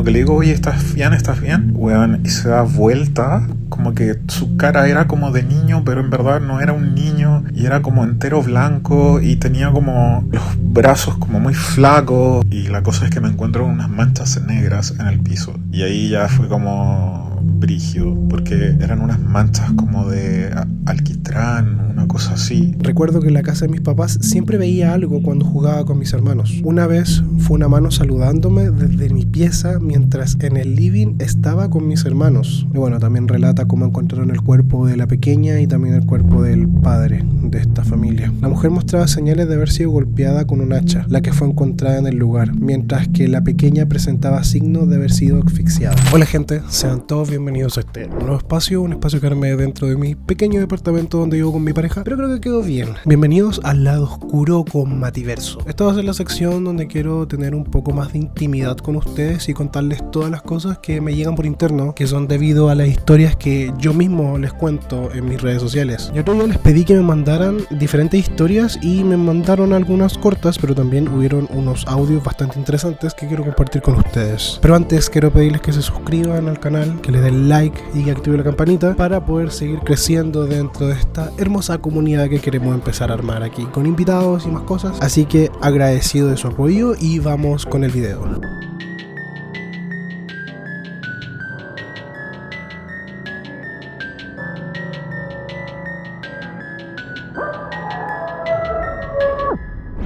que le digo, oye, ¿estás bien? Weón, y se da vuelta, como que su cara era como de niño, pero en verdad no era un niño, y era como entero blanco, y tenía como los brazos como muy flacos, y la cosa es que me encuentro unas manchas negras en el piso, y ahí ya fue como brígido, porque eran unas manchas como de alquitrán, una cosa así. Recuerdo que en la casa de mis papás siempre veía algo cuando jugaba con mis hermanos. Una vez fue una mano saludándome desde mi pieza mientras en el living estaba con mis hermanos. Y bueno, también relata cómo encontraron el cuerpo de la pequeña y también el cuerpo del padre de esta familia. La mujer mostraba señales de haber sido golpeada con un hacha, la que fue encontrada en el lugar, mientras que la pequeña presentaba signos de haber sido asfixiada. Hola gente, sean todos bienvenidos a este nuevo espacio, un espacio que armé dentro de mi pequeño departamento donde vivo con mi pareja, pero creo que quedó bien. Bienvenidos al lado oscuro con Mativerso. Esta va a ser la sección donde quiero tener un poco más de intimidad con ustedes y contarles todas las cosas que me llegan por interno, que son debido a las historias que yo mismo les cuento en mis redes sociales. Yo otro día les pedí que me mandaran diferentes historias y me mandaron algunas cortas, pero también hubieron unos audios bastante interesantes que quiero compartir con ustedes. Pero antes quiero pedirles que se suscriban al canal, que le den like y que activen la campanita para poder seguir creciendo dentro de esta hermosa comunidad que queremos empezar a armar aquí con invitados y más cosas. Así que agradecido de su apoyo y vamos con el video.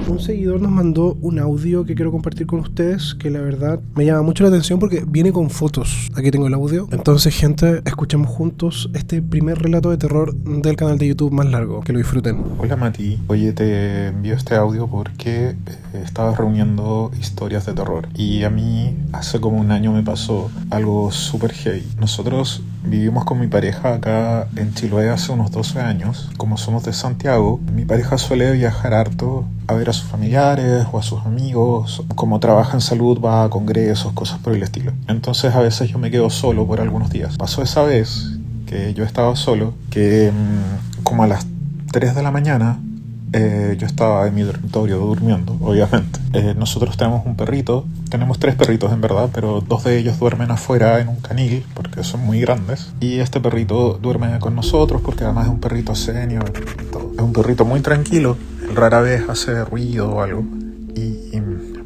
Un seguidor nos mandó un audio que quiero compartir con ustedes, que la verdad me llama mucho la atención porque viene con fotos. Aquí tengo el audio. Entonces, gente, escuchemos juntos este primer relato de terror del canal de YouTube más largo. Que lo disfruten. Hola Mati, oye, te envío este audio porque estaba reuniendo historias de terror y a mí hace como un año me pasó algo súper heavy. Nosotros vivimos con mi pareja acá en Chiloé hace unos 12 años. Como somos de Santiago, mi pareja suele viajar harto a ver a sus familiares o a sus amigos. Como trabaja en salud, va a congresos, cosas por el estilo. Entonces a veces yo me quedo solo por algunos días. Pasó esa vez que yo estaba solo, que como a las 3 de la mañana yo estaba en mi dormitorio durmiendo, obviamente. Nosotros tenemos un perrito, tenemos 3 perritos en verdad, pero 2 de ellos duermen afuera en un canil porque son muy grandes. Y este perrito duerme con nosotros porque además es un perrito senior. Es un perrito muy tranquilo, él rara vez hace ruido o algo. Y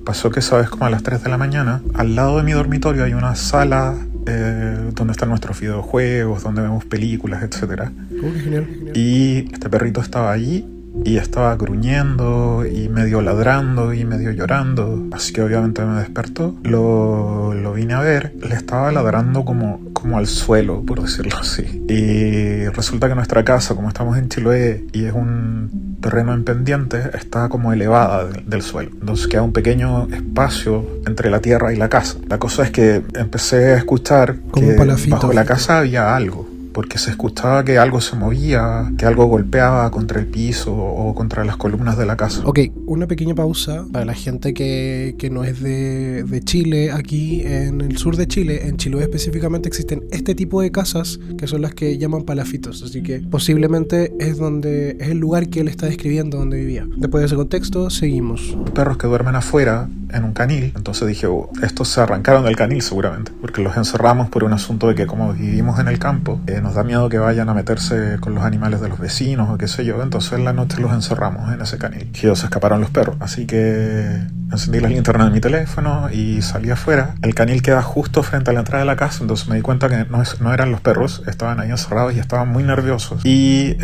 pasó que, sabes, como a las 3 de la mañana, al lado de mi dormitorio hay una sala donde están nuestros videojuegos, donde vemos películas, etc. Qué genial. Y este perrito estaba allí y estaba gruñendo y medio ladrando y medio llorando, así que obviamente me despertó. Lo vine a ver, le estaba ladrando como al suelo, por decirlo así. Y resulta que nuestra casa, como estamos en Chiloé y es un terreno en pendiente, está como elevada del suelo, entonces queda un pequeño espacio entre la tierra y la casa. La cosa es que empecé a escuchar como que palafito. Bajo la casa había algo, porque se escuchaba que algo se movía, que algo golpeaba contra el piso o contra las columnas de la casa. Ok, una pequeña pausa para la gente que no es de Chile. Aquí en el sur de Chile, en Chiloé específicamente, existen este tipo de casas que son las que llaman palafitos, así que posiblemente es el lugar que él está describiendo donde vivía. Después de ese contexto, seguimos. Perros que duermen afuera en un canil, entonces dije, estos se arrancaron del canil seguramente, porque los encerramos por un asunto de que como vivimos en el campo, nos da miedo que vayan a meterse con los animales de los vecinos o qué sé yo, entonces en la noche los encerramos en ese canil. Y ellos se escaparon los perros, así que encendí la linterna de mi teléfono y salí afuera. El canil queda justo frente a la entrada de la casa, entonces me di cuenta que no eran los perros, estaban ahí encerrados y estaban muy nerviosos. Y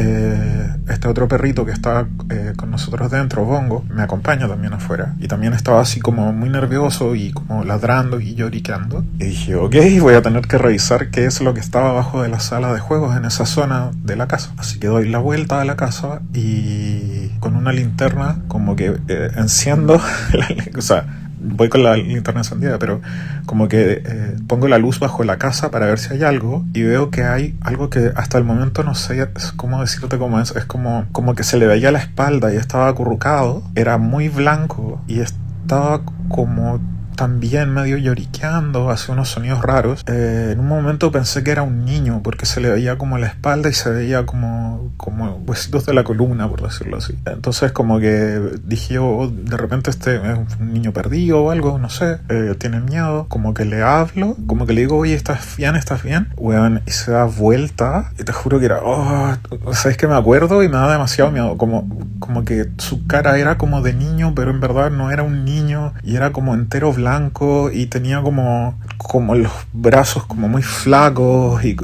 este otro perrito que estaba con nosotros dentro, Bongo, me acompaña también afuera y también estaba así como muy nervioso y como ladrando y lloriqueando. Y dije, ok, voy a tener que revisar qué es lo que estaba abajo de la sala de juegos en esa zona de la casa. Así que doy la vuelta a la casa y con una linterna como que enciendo o sea, voy con la linterna encendida, pero como que pongo la luz bajo la casa para ver si hay algo y veo que hay algo que hasta el momento no sé cómo decirte cómo es como que se le veía la espalda y estaba acurrucado, era muy blanco y estaba como también medio lloriqueando, hace unos sonidos raros. En un momento pensé que era un niño porque se le veía como la espalda y se veía como huesitos de la columna, por decirlo así. Entonces como que dije yo, de repente este es un niño perdido o algo, no sé, tiene miedo. Como que le hablo, como que le digo, oye, ¿estás bien? ¿Estás bien? Weón, y se da vuelta y te juro que era, ¿sabes qué? Me acuerdo y me da demasiado miedo, como que su cara era como de niño, pero en verdad no era un niño y era como entero blanco y tenía como los brazos como muy flacos y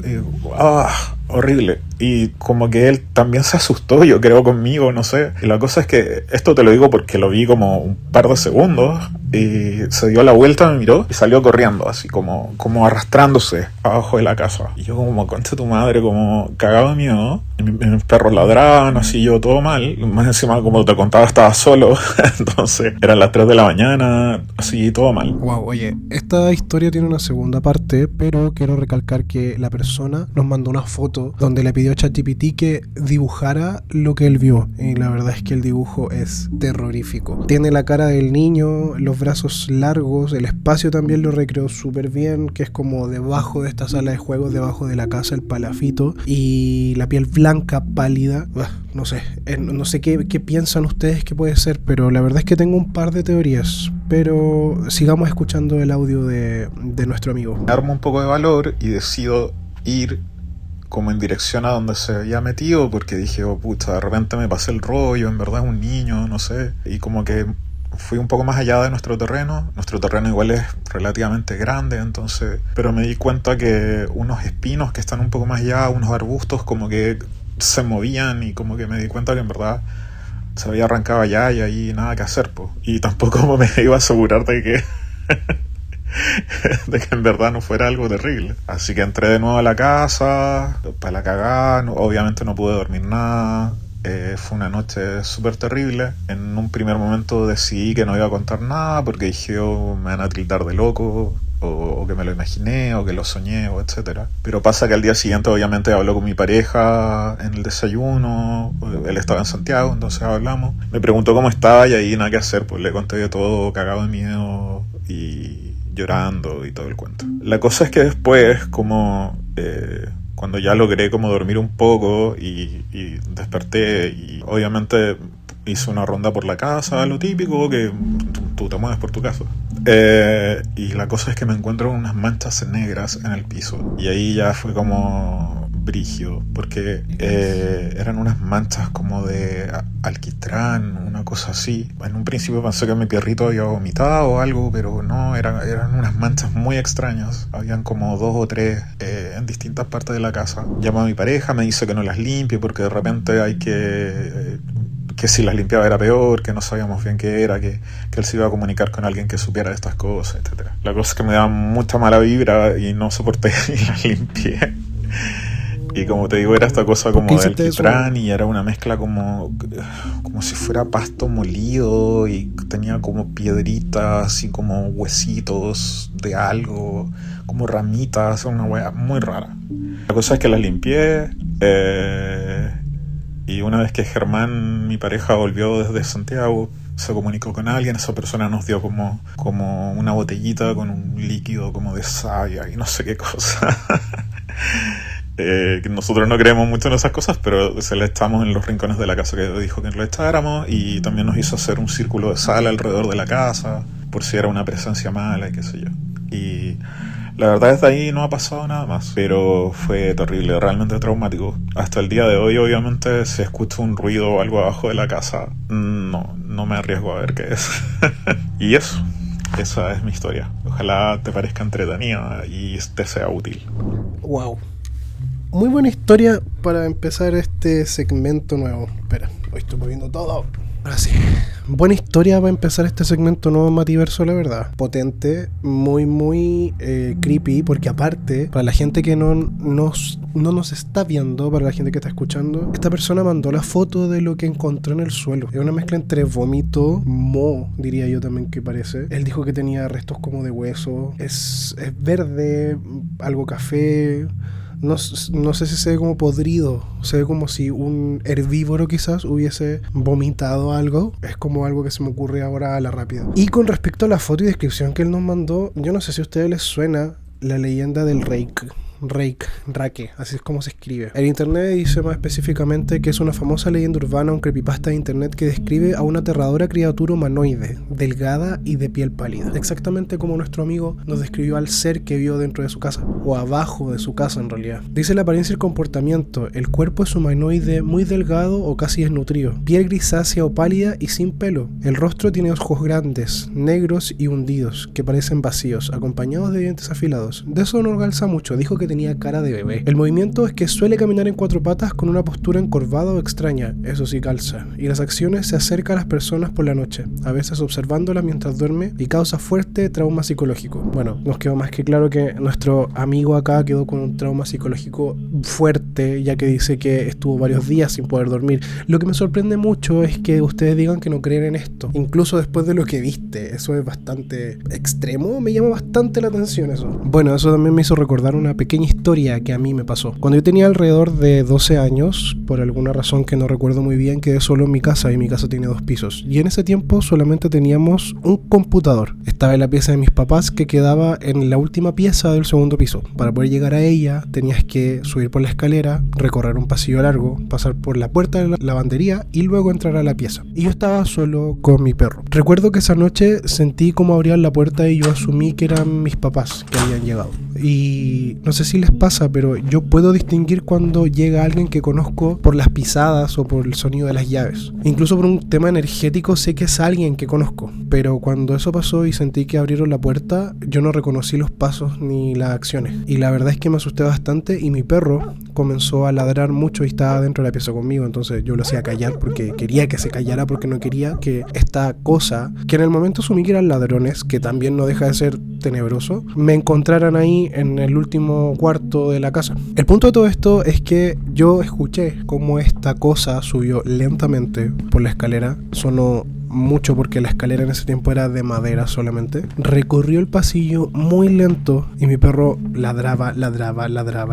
horrible. Y como que él también se asustó, yo creo, conmigo, no sé. Y la cosa es que esto te lo digo porque lo vi como un par de segundos y se dio la vuelta, me miró y salió corriendo, así como arrastrándose abajo de la casa. Y yo como, concha tu madre, como cagado de miedo. Y mis perros ladraban, así yo todo mal. Más encima, como te contaba, estaba solo. Entonces eran las 3 de la mañana, así todo mal. Wow, oye, esta historia tiene una segunda parte, pero quiero recalcar que la persona nos mandó una foto donde le pidió a ChatGPT que dibujara lo que él vio. Y la verdad es que el dibujo es terrorífico. Tiene la cara del niño, los brazos largos, el espacio también lo recreó súper bien, que es como debajo de esta sala de juegos, debajo de la casa, el palafito, y la piel blanca, pálida. No sé, no sé qué piensan ustedes que puede ser, pero la verdad es que tengo un par de teorías. Pero sigamos escuchando el audio de nuestro amigo. Me armo un poco de valor y decido ir como en dirección a donde se había metido, porque dije, pucha, de repente me pasé el rollo, en verdad es un niño, no sé, y como que fui un poco más allá de nuestro terreno igual es relativamente grande, entonces, pero me di cuenta que unos espinos que están un poco más allá, unos arbustos como que se movían y como que me di cuenta que en verdad se había arrancado allá y ahí nada que hacer, pues, y tampoco me iba a asegurar de que de que en verdad no fuera algo terrible. Así que entré de nuevo a la casa, para la cagada, obviamente no pude dormir nada. Fue una noche súper terrible. En un primer momento decidí que no iba a contar nada porque dije, me van a tildar de loco, o que me lo imaginé, o que lo soñé, o etcétera. Pero pasa que al día siguiente obviamente habló con mi pareja en el desayuno. Él estaba en Santiago, entonces hablamos. Me preguntó cómo estaba y ahí nada que hacer, pues le conté de todo, cagado de miedo y llorando y todo el cuento. La cosa es que después, como cuando ya logré como dormir un poco y desperté, y obviamente hice una ronda por la casa, lo típico que tú te mueves por tu casa, y la cosa es que me encuentro unas manchas negras en el piso y ahí ya fue como brígido, porque eran unas manchas como de alquitrán, una cosa así. En un principio pensé que mi perrito había vomitado o algo, pero no, eran unas manchas muy extrañas. Habían como 2 o 3 en distintas partes de la casa. Llamo a mi pareja, me dice que no las limpie porque de repente hay que si las limpiaba era peor, que no sabíamos bien qué era, que él se iba a comunicar con alguien que supiera de estas cosas, etc. La cosa es que me daba mucha mala vibra y no soporté y las limpié. Y como te digo, era esta cosa como de alquitrán y era una mezcla como si fuera pasto molido y tenía como piedritas y como huesitos de algo, como ramitas, una wea muy rara. La cosa es que las limpié, y una vez que Germán, mi pareja, volvió desde Santiago, se comunicó con alguien, esa persona nos dio como una botellita con un líquido como de savia y no sé qué cosa. Nosotros no creemos mucho en esas cosas, pero se le echamos en los rincones de la casa que dijo que lo echáramos, y también nos hizo hacer un círculo de sal alrededor de la casa por si era una presencia mala y qué sé yo. Y la verdad desde ahí no ha pasado nada más, pero fue terrible, realmente traumático. Hasta el día de hoy, obviamente, si escucho un ruido o algo abajo de la casa, no me arriesgo a ver qué es. Y eso, esa es mi historia. Ojalá te parezca entretenida y te sea útil. Wow. Muy buena historia para empezar este segmento nuevo. Espera, hoy estoy moviendo todo. Ahora sí. Buena historia para empezar este segmento nuevo en Mativerso, la verdad. Potente, muy creepy, porque aparte, para la gente que no nos está viendo, para la gente que está escuchando, esta persona mandó la foto de lo que encontró en el suelo. Es una mezcla entre vómito, diría yo también que parece. Él dijo que tenía restos como de hueso. Es verde, algo café. no sé si se ve como podrido, se ve como si un herbívoro quizás hubiese vomitado algo. Es como algo que se me ocurre ahora a la rápida. Y con respecto a la foto y descripción que él nos mandó, yo no sé si a ustedes les suena la leyenda del Rake, así es como se escribe. El internet dice más específicamente que es una famosa leyenda urbana, un creepypasta de internet que describe a una aterradora criatura humanoide, delgada y de piel pálida. Exactamente como nuestro amigo nos describió al ser que vio dentro de su casa, o abajo de su casa en realidad. Dice la apariencia y el comportamiento: el cuerpo es humanoide, muy delgado o casi desnutrido, piel grisácea o pálida y sin pelo. El rostro tiene ojos grandes, negros y hundidos, que parecen vacíos, acompañados de dientes afilados. De eso no calza mucho, dijo que tenía cara de bebé. El movimiento es que suele caminar en 4 patas con una postura encorvada o extraña, eso sí calza. Y las acciones: se acerca a las personas por la noche, a veces observándolas mientras duerme, y causa fuerte trauma psicológico. Bueno, nos quedó más que claro que nuestro amigo acá quedó con un trauma psicológico fuerte, ya que dice que estuvo varios días sin poder dormir. Lo que me sorprende mucho es que ustedes digan que no creen en esto, incluso después de lo que viste. Eso es bastante extremo, me llama bastante la atención eso. Bueno, eso también me hizo recordar una pequeña historia que a mí me pasó. Cuando yo tenía alrededor de 12 años, por alguna razón que no recuerdo muy bien, quedé solo en mi casa, y mi casa tiene 2 pisos. Y en ese tiempo solamente teníamos un computador. Estaba en la pieza de mis papás, que quedaba en la última pieza del 2.º piso. Para poder llegar a ella tenías que subir por la escalera, recorrer un pasillo largo, pasar por la puerta de la lavandería y luego entrar a la pieza. Y yo estaba solo con mi perro. Recuerdo que esa noche sentí como abrían la puerta y yo asumí que eran mis papás que habían llegado. Y no sé si les pasa, pero yo puedo distinguir cuando llega alguien que conozco por las pisadas o por el sonido de las llaves. Incluso por un tema energético sé que es alguien que conozco. Pero cuando eso pasó y sentí que abrieron la puerta, yo no reconocí los pasos ni las acciones. Y la verdad es que me asusté bastante, y mi perro comenzó a ladrar mucho y estaba dentro de la pieza conmigo. Entonces yo lo hacía callar porque quería que se callara, porque no quería que esta cosa, que en el momento asumí que eran ladrones, que también no deja de ser tenebroso, me encontraran ahí en el último cuarto de la casa. El punto de todo esto es que yo escuché cómo esta cosa subió lentamente por la escalera. Sonó mucho porque la escalera en ese tiempo era de madera solamente. Recorrió el pasillo muy lento y mi perro ladraba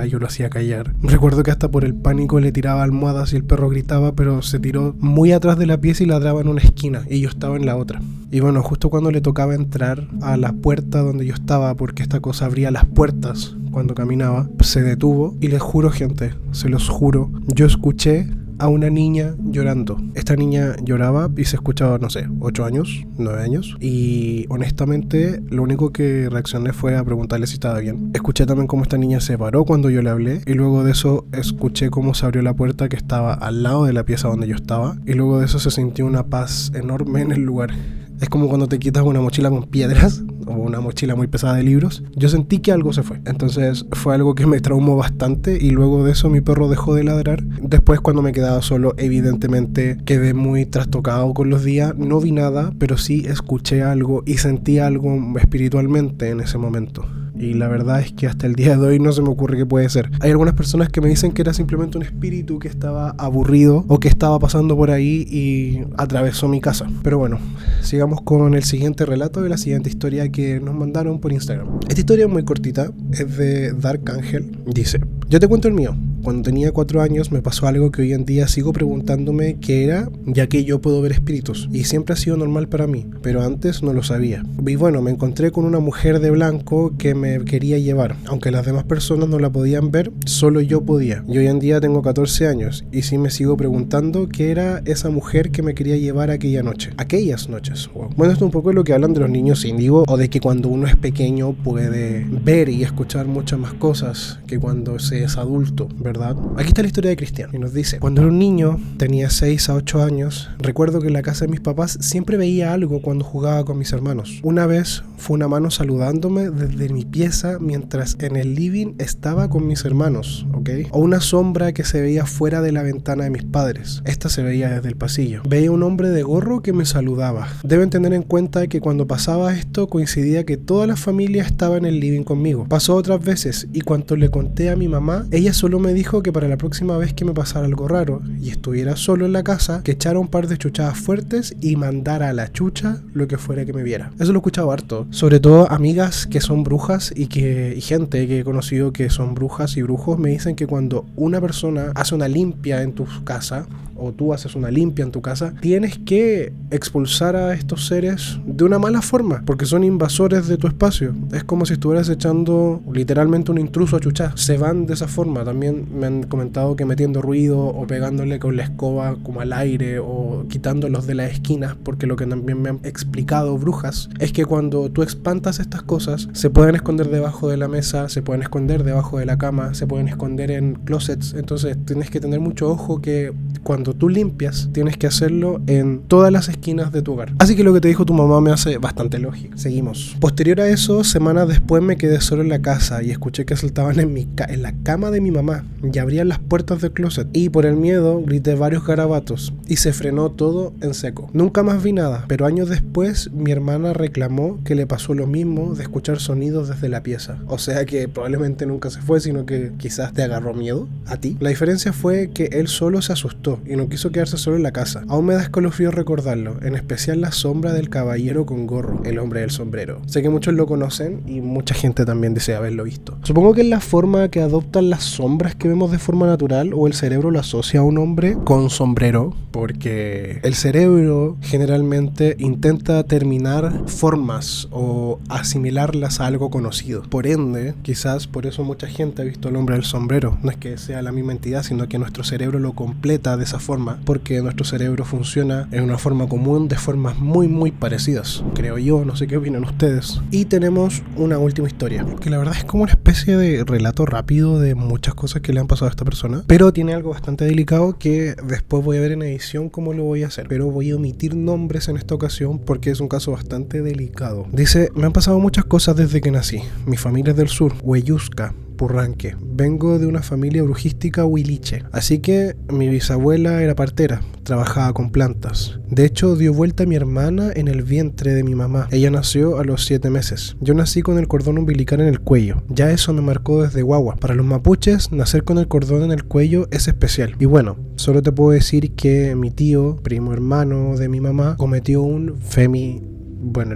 y yo lo hacía callar. Recuerdo que hasta por el pánico le tiraba almohadas y el perro gritaba, pero se tiró muy atrás de la pieza y ladraba en una esquina y yo estaba en la otra. Y bueno, justo cuando le tocaba entrar a la puerta donde yo estaba, porque esta cosa abría las puertas cuando caminaba, se detuvo y les juro, gente, se los juro, yo escuché a una niña llorando. Esta niña lloraba y se escuchaba, no sé, 8 años, 9 años. Y honestamente, lo único que reaccioné fue a preguntarle si estaba bien. Escuché también cómo esta niña se paró cuando yo le hablé. Y luego de eso, escuché cómo se abrió la puerta que estaba al lado de la pieza donde yo estaba. Y luego de eso se sintió una paz enorme en el lugar. Es como cuando te quitas una mochila con piedras o una mochila muy pesada de libros. Yo sentí que algo se fue. Entonces fue algo que me traumó bastante y luego de eso mi perro dejó de ladrar. Después, cuando me quedaba solo, evidentemente quedé muy trastocado con los días. No vi nada, pero sí escuché algo y sentí algo espiritualmente en ese momento. Y la verdad es que hasta el día de hoy no se me ocurre qué puede ser. Hay algunas personas que me dicen que era simplemente un espíritu que estaba aburrido o que estaba pasando por ahí y atravesó mi casa. Pero bueno, sigamos con el siguiente relato de la siguiente historia que nos mandaron por Instagram. Esta historia es muy cortita, es de Dark Angel. Dice: yo te cuento el mío. Cuando tenía 4 años me pasó algo que hoy en día sigo preguntándome qué era, ya que yo puedo ver espíritus y siempre ha sido normal para mí, pero antes no lo sabía. Y bueno, me encontré con una mujer de blanco que me quería llevar, aunque las demás personas no la podían ver, solo yo podía. Y hoy en día tengo 14 años y sí me sigo preguntando qué era esa mujer que me quería llevar aquellas noches. Wow. Bueno, esto es un poco de lo que hablan de los niños índigo, o de que cuando uno es pequeño puede ver y escuchar muchas más cosas que cuando se es adulto, ¿verdad? Aquí está la historia de Cristian y nos dice: cuando era un niño, tenía 6 a 8 años, recuerdo que en la casa de mis papás siempre veía algo cuando jugaba con mis hermanos. Una vez fue una mano saludándome desde mi pieza mientras en el living estaba con mis hermanos, ¿ok? O una sombra que se veía fuera de la ventana de mis padres. Esta se veía desde el pasillo. Veía un hombre de gorro que me saludaba. Deben tener en cuenta que cuando pasaba esto coincidía que toda la familia estaba en el living conmigo. Pasó otras veces y cuando le conté a mi mamá, ella solo me dijo dijo que para la próxima vez que me pasara algo raro y estuviera solo en la casa, que echara un par de chuchadas fuertes y mandara a la chucha lo que fuera que me viera. Eso lo he escuchado harto, sobre todo amigas que son brujas y gente que he conocido que son brujas y brujos me dicen que cuando una persona hace una limpia en tu casa, o tú haces una limpia en tu casa, tienes que expulsar a estos seres de una mala forma, porque son invasores de tu espacio. Es como si estuvieras echando literalmente un intruso a chuchar. Se van de esa forma. También me han comentado que metiendo ruido o pegándole con la escoba como al aire o quitándolos de las esquinas, porque lo que también me han explicado brujas es que cuando tú espantas estas cosas, se pueden esconder debajo de la mesa, se pueden esconder debajo de la cama, se pueden esconder en closets. Entonces tienes que tener mucho ojo que cuando tú limpias, tienes que hacerlo en todas las esquinas de tu hogar. Así que lo que te dijo tu mamá me hace bastante lógico. Seguimos. Posterior a eso, semanas después me quedé solo en la casa y escuché que saltaban en la cama de mi mamá y abrían las puertas del closet. Y por el miedo grité varios garabatos y se frenó todo en seco. Nunca más vi nada, pero años después mi hermana reclamó que le pasó lo mismo de escuchar sonidos desde la pieza. O sea que probablemente nunca se fue, sino que quizás te agarró miedo a ti. La diferencia fue que él solo se asustó y no quiso quedarse solo en la casa. Aún me da escalofrío recordarlo, en especial la sombra del caballero con gorro, el hombre del sombrero. Sé que muchos lo conocen y mucha gente también desea haberlo visto. Supongo que es la forma que adoptan las sombras que vemos de forma natural, o el cerebro lo asocia a un hombre con sombrero, porque el cerebro generalmente intenta terminar formas o asimilarlas a algo conocido. Por ende, quizás por eso mucha gente ha visto al hombre del sombrero. No es que sea la misma entidad, sino que nuestro cerebro lo completa de esa forma, porque nuestro cerebro funciona en una forma común de formas muy parecidas, creo yo. No sé qué opinan ustedes. Y tenemos una última historia, que la verdad es como una especie de relato rápido de muchas cosas que le han pasado a esta persona, pero tiene algo bastante delicado que después voy a ver en edición cómo lo voy a hacer, pero voy a omitir nombres en esta ocasión porque es un caso bastante delicado. Dice: me han pasado muchas cosas desde que nací. Mi familia es del sur, Hueyusca, Purranque. Vengo de una familia brujística huiliche, así que mi bisabuela era partera, trabajaba con plantas. De hecho, dio vuelta a mi hermana en el vientre de mi mamá. Ella nació a los 7 meses. Yo nací con el cordón umbilical en el cuello. Ya eso me marcó desde guagua. Para los mapuches, nacer con el cordón en el cuello es especial. Y bueno, solo te puedo decir que mi tío, primo hermano de mi mamá, cometió un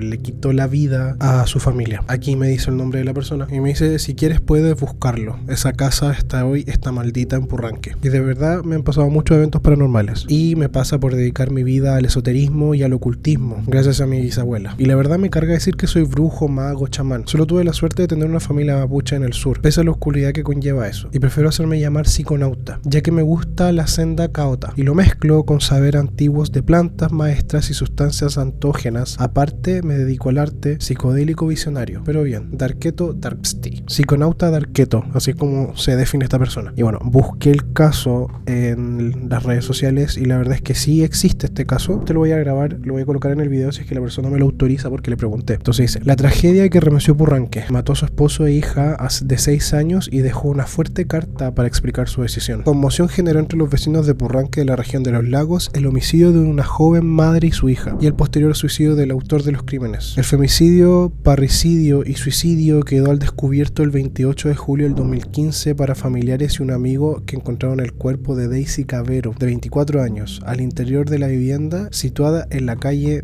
le quitó la vida a su familia. Aquí me dice el nombre de la persona y me dice: si quieres puedes buscarlo. Esa casa está maldita en Purranque. Y de verdad me han pasado muchos eventos paranormales. Y me pasa por dedicar mi vida al esoterismo y al ocultismo, gracias a mi bisabuela. Y la verdad me carga decir que soy brujo, mago, chamán. Solo tuve la suerte de tener una familia mapuche en el sur, pese a la oscuridad que conlleva eso. Y prefiero hacerme llamar psiconauta, ya que me gusta la senda caota. Y lo mezclo con saber antiguos de plantas maestras y sustancias antógenas. Aparte, me dedico al arte psicodélico visionario. Pero bien, Darketo Darksti, psiconauta Darketo, así es como se define esta persona. Y bueno, busqué el caso en las redes sociales y la verdad es que sí existe este caso. Te lo voy a grabar, lo voy a colocar en el video si es que la persona me lo autoriza, porque le pregunté. Entonces dice: la tragedia que remeció Purranque. Mató a su esposo e hija de 6 años y dejó una fuerte carta para explicar su decisión. Conmoción generó entre los vecinos de Purranque de la región de los lagos el homicidio de una joven madre y su hija, y el posterior suicidio del autor de los crímenes. El femicidio, parricidio y suicidio quedó al descubierto el 28 de julio del 2015 para familiares y un amigo que encontraron el cuerpo de Daisy Cavero, de 24 años, al interior de la vivienda situada en la calle.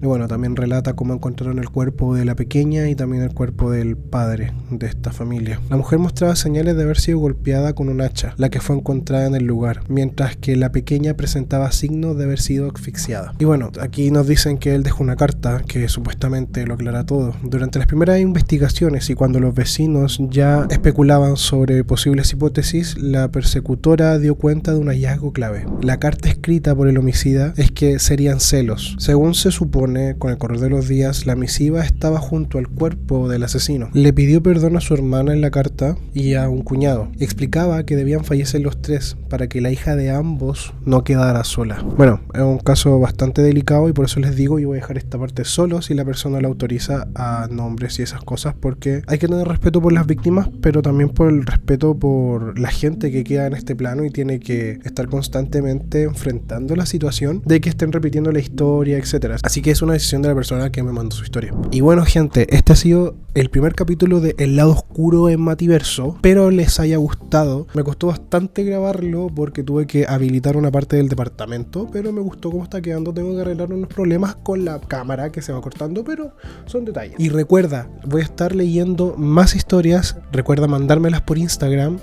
Y bueno, también relata cómo encontraron el cuerpo de la pequeña y también el cuerpo del padre de esta familia. La mujer mostraba señales de haber sido golpeada con un hacha, la que fue encontrada en el lugar, mientras que la pequeña presentaba signos de haber sido asfixiada. Y bueno, aquí nos dicen que él dejó una carta que supuestamente lo aclara todo. Durante las primeras investigaciones y cuando los vecinos ya especulaban sobre posibles hipótesis, la persecutora dio cuenta de un hallazgo clave. La carta escrita por el homicida es que serían celos. Según se supone, con el correr de los días, la misiva estaba junto al cuerpo del asesino. Le pidió perdón a su hermana en la carta y a un cuñado. Explicaba que debían fallecer los tres para que la hija de ambos no quedara sola. Bueno, es un caso bastante delicado y por eso les digo, yo voy a dejar esta parte solo si la persona la autoriza a nombres y esas cosas, porque hay que tener respeto por las víctimas, pero también por el respeto por la gente que queda en este plano y tiene que estar constantemente enfrentando la situación de que estén repitiendo la historia, etcétera. Así que eso una decisión de la persona que me mandó su historia. Y bueno, gente, este ha sido el primer capítulo de El lado oscuro en Mativerso. Espero les haya gustado. Me costó bastante grabarlo porque tuve que habilitar una parte del departamento, pero me gustó cómo está quedando. Tengo que arreglar unos problemas con la cámara que se va cortando, pero son detalles. Y recuerda, voy a estar leyendo más historias. Recuerda mandármelas por Instagram,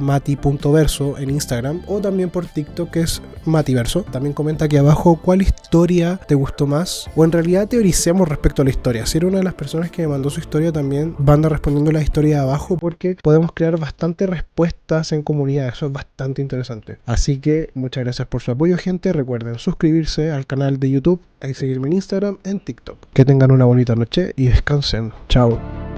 @mati.verso en Instagram, o también por TikTok, que es Mativerso. También comenta aquí abajo cuál historia te gustó más, o en realidad teoricemos respecto a la historia. Si eres una de las personas que me mandó su historia, también van respondiendo la historia de abajo, porque podemos crear bastantes respuestas en comunidad. Eso es bastante interesante. Así que muchas gracias por su apoyo, gente. Recuerden suscribirse al canal de YouTube y seguirme en Instagram, en TikTok. Que tengan una bonita noche y descansen. Chao.